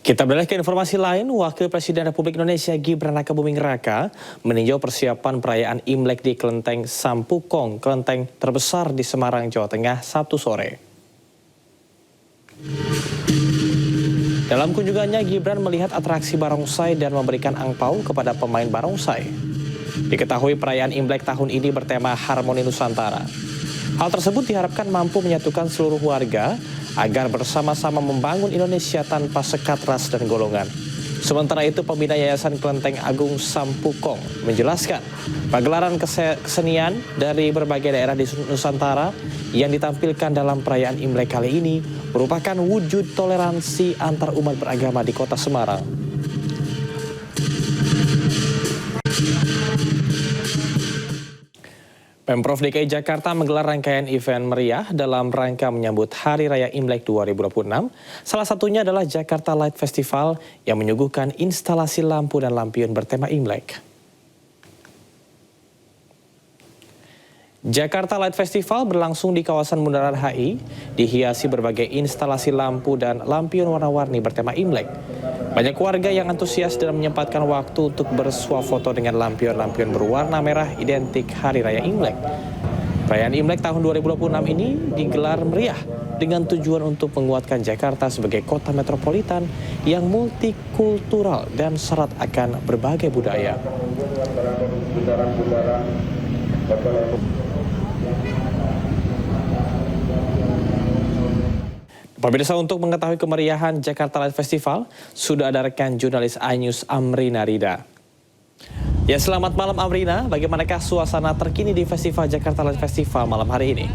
Kita beralih ke informasi lain, Wakil Presiden Republik Indonesia Gibran Rakabuming Raka meninjau persiapan perayaan Imlek di Kelenteng Sampukong, kelenteng terbesar di Semarang, Jawa Tengah, Sabtu sore. Dalam kunjungannya, Gibran melihat atraksi barongsai dan memberikan angpau kepada pemain barongsai. Diketahui perayaan Imlek tahun ini bertema Harmoni Nusantara. Hal tersebut diharapkan mampu menyatukan seluruh warga agar bersama-sama membangun Indonesia tanpa sekat ras dan golongan. Sementara itu, pembina Yayasan Kelenteng Agung Sampukong menjelaskan pagelaran kesenian dari berbagai daerah di Nusantara yang ditampilkan dalam perayaan Imlek kali ini merupakan wujud toleransi antar umat beragama di Kota Semarang. Pemprov DKI Jakarta menggelar rangkaian event meriah dalam rangka menyambut Hari Raya Imlek 2026. Salah satunya adalah Jakarta Light Festival yang menyuguhkan instalasi lampu dan lampion bertema Imlek. Jakarta Light Festival berlangsung di kawasan Bundaran HI, dihiasi berbagai instalasi lampu dan lampion warna-warni bertema Imlek. Banyak warga yang antusias dan menyempatkan waktu untuk bersuah foto dengan lampion-lampion berwarna merah identik Hari Raya Imlek. Perayaan Imlek tahun 2026 ini digelar meriah dengan tujuan untuk menguatkan Jakarta sebagai kota metropolitan yang multikultural dan syarat akan berbagai budaya. Pemirsa, untuk mengetahui kemeriahan Jakarta Light Festival, sudah ada rekan jurnalis iNews Amrina Rida. Ya, selamat malam Amrina, bagaimanakah suasana terkini di Festival Jakarta Light Festival malam hari ini?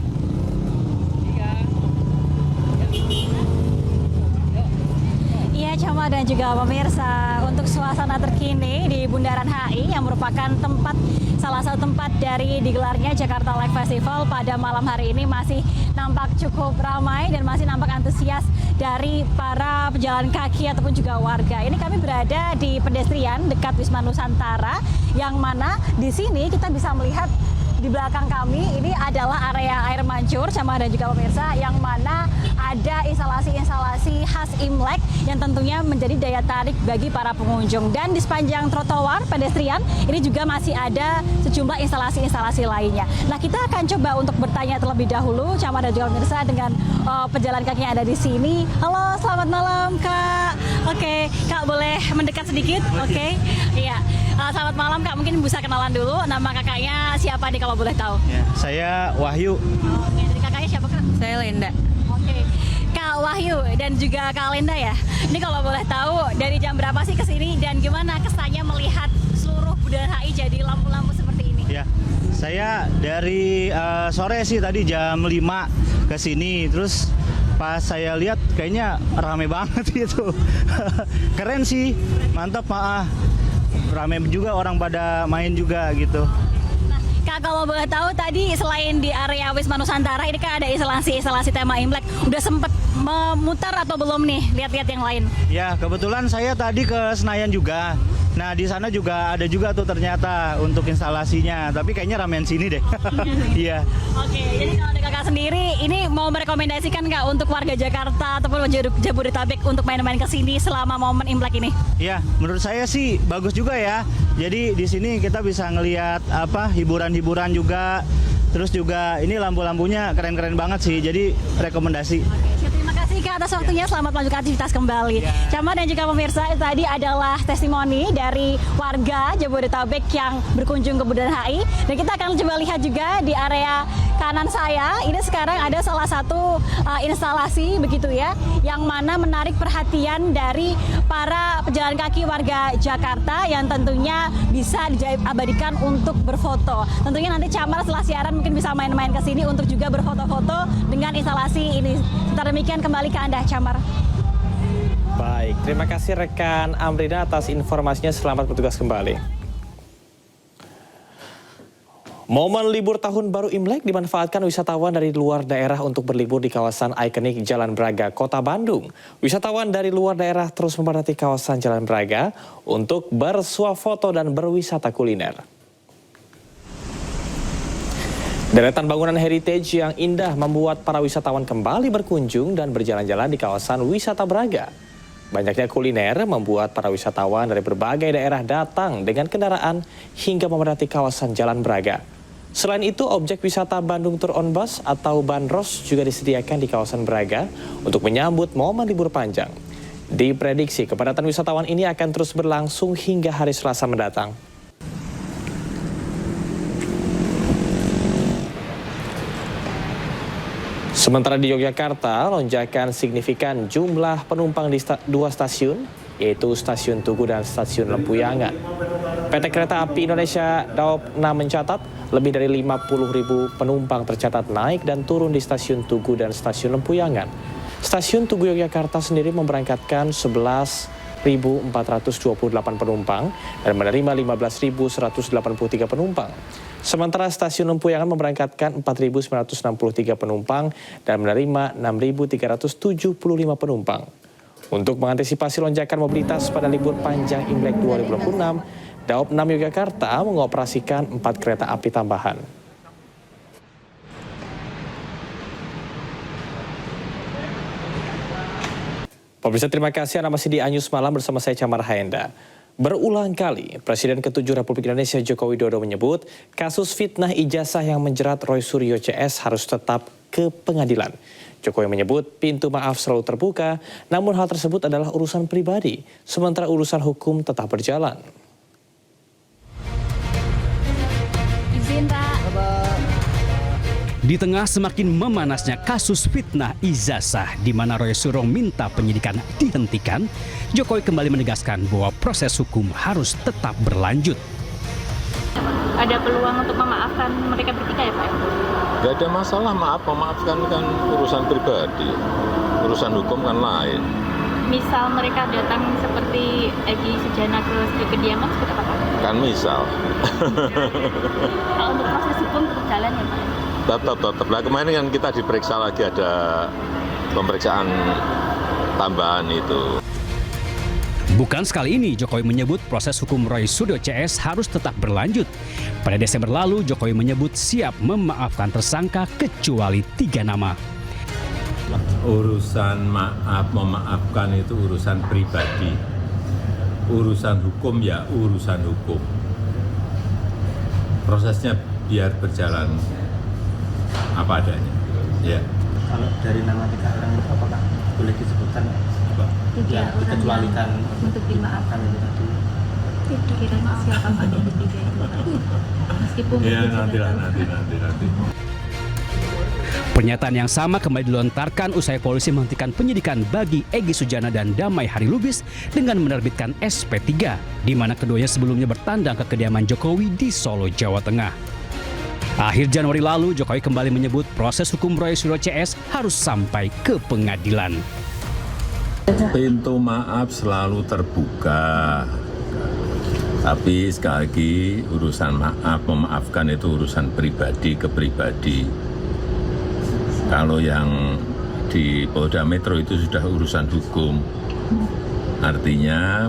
Cama dan juga pemirsa, untuk suasana terkini di Bundaran HI yang merupakan salah satu tempat dari digelarnya Jakarta Light Festival pada malam hari ini masih nampak cukup ramai dan masih nampak antusias dari para pejalan kaki ataupun juga warga. Ini kami berada di pedestrian dekat Wisma Nusantara, yang mana di sini kita bisa melihat di belakang kami ini adalah area air mancur, Cama dan juga pemirsa, yang mana ada instalasi-instalasi khas Imlek yang tentunya menjadi daya tarik bagi para pengunjung. Dan di sepanjang trotoar pedestrian ini juga masih ada sejumlah instalasi-instalasi lainnya. Nah, kita akan coba untuk bertanya terlebih dahulu, Cama dan juga pemirsa, dengan pejalan kaki yang ada di sini. Halo, selamat malam Kak. Oke, Kak boleh mendekat sedikit? Oke, iya. Selamat malam Kak, mungkin bisa kenalan dulu, nama kakaknya siapa nih kalau boleh tahu? Ya, saya Wahyu. Oke, dari kakaknya siapa Kak? Saya Lenda. Oke, Kak Wahyu dan juga Kak Lenda ya. Ini kalau boleh tahu dari jam berapa sih kesini dan gimana kesannya melihat seluruh Bundaran HI jadi lampu-lampu seperti ini? Ya, saya dari sore sih tadi jam 5 ke sini, terus pas saya lihat kayaknya rame banget gitu. Keren sih, mantap rame juga, orang pada main juga gitu. Nah, Kak kalau boleh tahu tadi selain di area Wisma Nusantara ini kan ada instalasi tema Imlek. Udah sempet memutar atau belum nih lihat-lihat yang lain? Ya, kebetulan saya tadi ke Senayan juga. Nah, di sana juga ada juga tuh ternyata untuk instalasinya. Tapi kayaknya ramean sini deh. Iya. Oke, jadi kalau dari kakak sendiri, ini mau merekomendasikan nggak untuk warga Jakarta ataupun Jabodetabek untuk main-main ke sini selama momen Imlek ini? Ya, menurut saya sih bagus juga ya. Jadi di sini kita bisa ngelihat hiburan-hiburan juga. Terus juga ini lampu-lampunya keren-keren banget sih. Jadi rekomendasi. Oke, terima kasih Kak atas waktunya. Selamat melanjutkan aktivitas kembali. Cama dan juga pemirsa, tadi adalah testimoni dari warga Jabodetabek yang berkunjung ke Bundaran HI. Dan kita akan coba lihat juga di area kanan saya. Ini sekarang ada salah satu instalasi begitu ya, yang mana menarik perhatian dari para pejalan kaki warga Jakarta yang tentunya bisa diabadikan untuk berfoto. Tentunya nanti Camar setelah siaran mungkin bisa main-main ke sini untuk juga berfoto-foto dengan instalasi ini. Sementara demikian kembali ke Anda, Camar. Baik, terima kasih rekan Amrina atas informasinya. Selamat bertugas kembali. Momen libur tahun baru Imlek dimanfaatkan wisatawan dari luar daerah untuk berlibur di kawasan ikonik Jalan Braga, Kota Bandung. Wisatawan dari luar daerah terus memadati kawasan Jalan Braga untuk bersuah foto dan berwisata kuliner. Deretan bangunan heritage yang indah membuat para wisatawan kembali berkunjung dan berjalan-jalan di kawasan wisata Braga. Banyaknya kuliner membuat para wisatawan dari berbagai daerah datang dengan kendaraan hingga memadati kawasan Jalan Braga. Selain itu, objek wisata Bandung Tour on Bus atau Bandros juga disediakan di kawasan Braga untuk menyambut momen libur panjang. Diprediksi kepadatan wisatawan ini akan terus berlangsung hingga hari Selasa mendatang. Sementara di Yogyakarta, lonjakan signifikan jumlah penumpang di dua stasiun, yaitu Stasiun Tugu dan Stasiun Lempuyangan. PT Kereta Api Indonesia Daop 6 mencatat lebih dari 50.000 penumpang tercatat naik dan turun di Stasiun Tugu dan Stasiun Lempuyangan. Stasiun Tugu Yogyakarta sendiri memberangkatkan 11.428 penumpang dan menerima 15.183 penumpang. Sementara Stasiun Lempuyangan memberangkatkan 4.963 penumpang dan menerima 6.375 penumpang. Untuk mengantisipasi lonjakan mobilitas pada libur panjang Imlek 2026, Daop 6 Yogyakarta mengoperasikan 4 kereta api tambahan. Pemirsa, terima kasih Anda masih di Anyus Malam bersama saya Camar Haenda. Berulang kali, Presiden ke-7 Republik Indonesia Joko Widodo menyebut kasus fitnah ijazah yang menjerat Roy Suryo CS harus tetap ke pengadilan. Jokowi menyebut pintu maaf selalu terbuka, namun hal tersebut adalah urusan pribadi, sementara urusan hukum tetap berjalan. Di tengah semakin memanasnya kasus fitnah ijazah di mana Roy Suryo minta penyidikan dihentikan, Jokowi kembali menegaskan bahwa proses hukum harus tetap berlanjut. Ada peluang untuk memaafkan mereka bertiga ya Pak? Gak ada masalah, memaafkan kan urusan pribadi, urusan hukum kan lain. Misal mereka datang seperti Egy Sujana ke kediaman seperti apa Pak? Kan misal. Kalau untuk proses hukum tetap jalan ya Pak? Tetap. Nah, kemarin kan kita diperiksa lagi, ada pemeriksaan tambahan itu. Bukan sekali ini Jokowi menyebut proses hukum Roy Suryo CS harus tetap berlanjut. Pada Desember lalu Jokowi menyebut siap memaafkan tersangka kecuali 3 nama. Urusan memaafkan itu urusan pribadi. Urusan hukum ya urusan hukum. Prosesnya biar berjalan apa adanya. Ya. Kalau dari nama 3 orang itu apakah boleh disebutkan apa? Ya, dikecualikan untuk dimaafkan itu tadi. Kira-kira siapa Pak dari 3 itu? Meskipun Ya nanti. Pernyataan yang sama kembali dilontarkan usai polisi menghentikan penyidikan bagi Egy Sujana dan Damai Hari Lubis dengan menerbitkan SP3, di mana keduanya sebelumnya bertandang ke kediaman Jokowi di Solo, Jawa Tengah. Akhir Januari lalu, Jokowi kembali menyebut proses hukum Roy Suryo CS harus sampai ke pengadilan. Pintu maaf selalu terbuka. Tapi sekali lagi urusan memaafkan itu urusan pribadi ke pribadi. Kalau yang di Polda Metro itu sudah urusan hukum. Artinya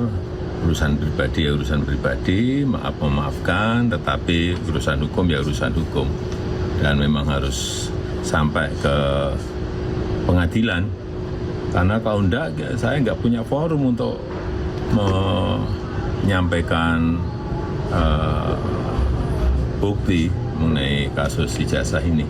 urusan pribadi ya urusan pribadi, memaafkan, tetapi urusan hukum ya urusan hukum. Dan memang harus sampai ke pengadilan. Karena kalau enggak, saya enggak punya forum untuk menyampaikan bukti mengenai kasus ijazah ini.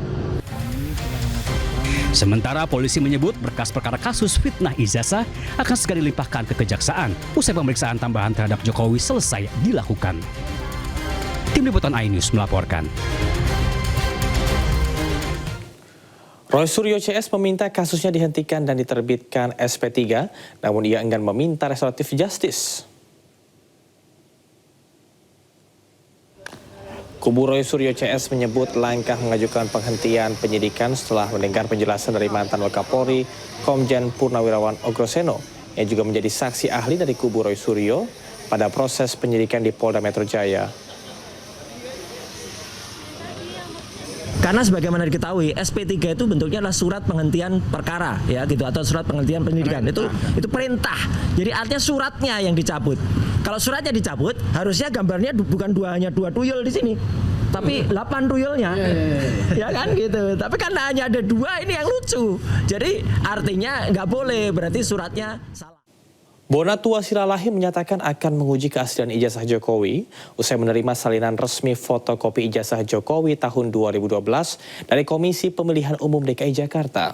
Sementara polisi menyebut berkas perkara kasus fitnah ijazah akan segera dilimpahkan ke kejaksaan usai pemeriksaan tambahan terhadap Jokowi selesai dilakukan. Tim Liputan iNews melaporkan. Roy Suryo CS meminta kasusnya dihentikan dan diterbitkan SP3, namun ia enggan meminta restoratif justice. Kubu Roy Suryo CS menyebut langkah mengajukan penghentian penyidikan setelah mendengar penjelasan dari mantan Wakapolri Komjen Purnawirawan Ogroseno yang juga menjadi saksi ahli dari kubu Roy Suryo pada proses penyidikan di Polda Metro Jaya. Karena sebagaimana diketahui SP3 itu bentuknya adalah surat penghentian perkara ya gitu, atau surat penghentian penyidikan. Itu perintah. Jadi artinya suratnya yang dicabut. Kalau suratnya dicabut, harusnya gambarnya bukan hanya 2 tuyul di sini, tapi 8 tuyulnya. Ya kan gitu. Tapi karena hanya ada 2, ini yang lucu. Jadi artinya nggak boleh, berarti suratnya salah. Bonatua Silalahi menyatakan akan menguji keaslian ijazah Jokowi usai menerima salinan resmi fotokopi ijazah Jokowi tahun 2012 dari Komisi Pemilihan Umum DKI Jakarta.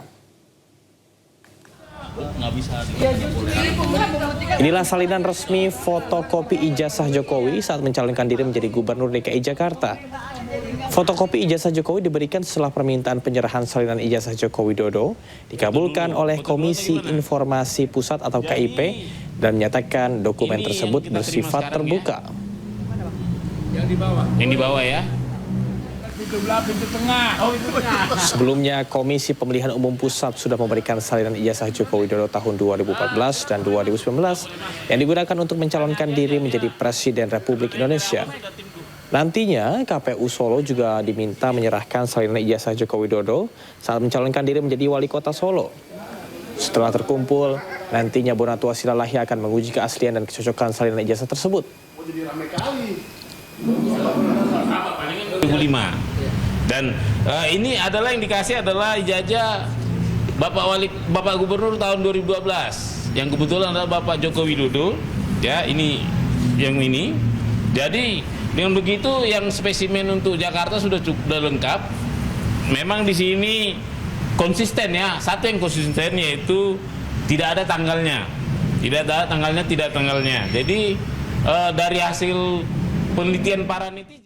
Inilah salinan resmi fotokopi ijazah Jokowi saat mencalonkan diri menjadi Gubernur DKI Jakarta. Fotokopi ijazah Jokowi diberikan setelah permintaan penyerahan salinan ijazah Joko Widodo dikabulkan oleh Komisi Informasi Pusat atau KIP dan menyatakan dokumen tersebut bersifat terbuka. Yang di bawah ya. Sebelumnya, Komisi Pemilihan Umum Pusat sudah memberikan salinan ijazah Joko Widodo tahun 2014 dan 2019 yang digunakan untuk mencalonkan diri menjadi Presiden Republik Indonesia. Nantinya, KPU Solo juga diminta menyerahkan salinan ijazah Joko Widodo saat mencalonkan diri menjadi Wali Kota Solo. Setelah terkumpul, nantinya Bonatua Silalahi akan menguji keaslian dan kecocokan salinan ijazah tersebut. 2005. Dan ini adalah yang dikasih adalah ijazah Bapak Gubernur tahun 2012 yang kebetulan adalah Bapak Joko Widodo. Ya, ini yang ini. Jadi dengan begitu yang spesimen untuk Jakarta sudah lengkap. Memang di sini konsisten ya. Satu yang konsisten yaitu tidak ada tanggalnya. Tidak ada tanggalnya, tidak tanggalnya. Jadi dari hasil penelitian para netizen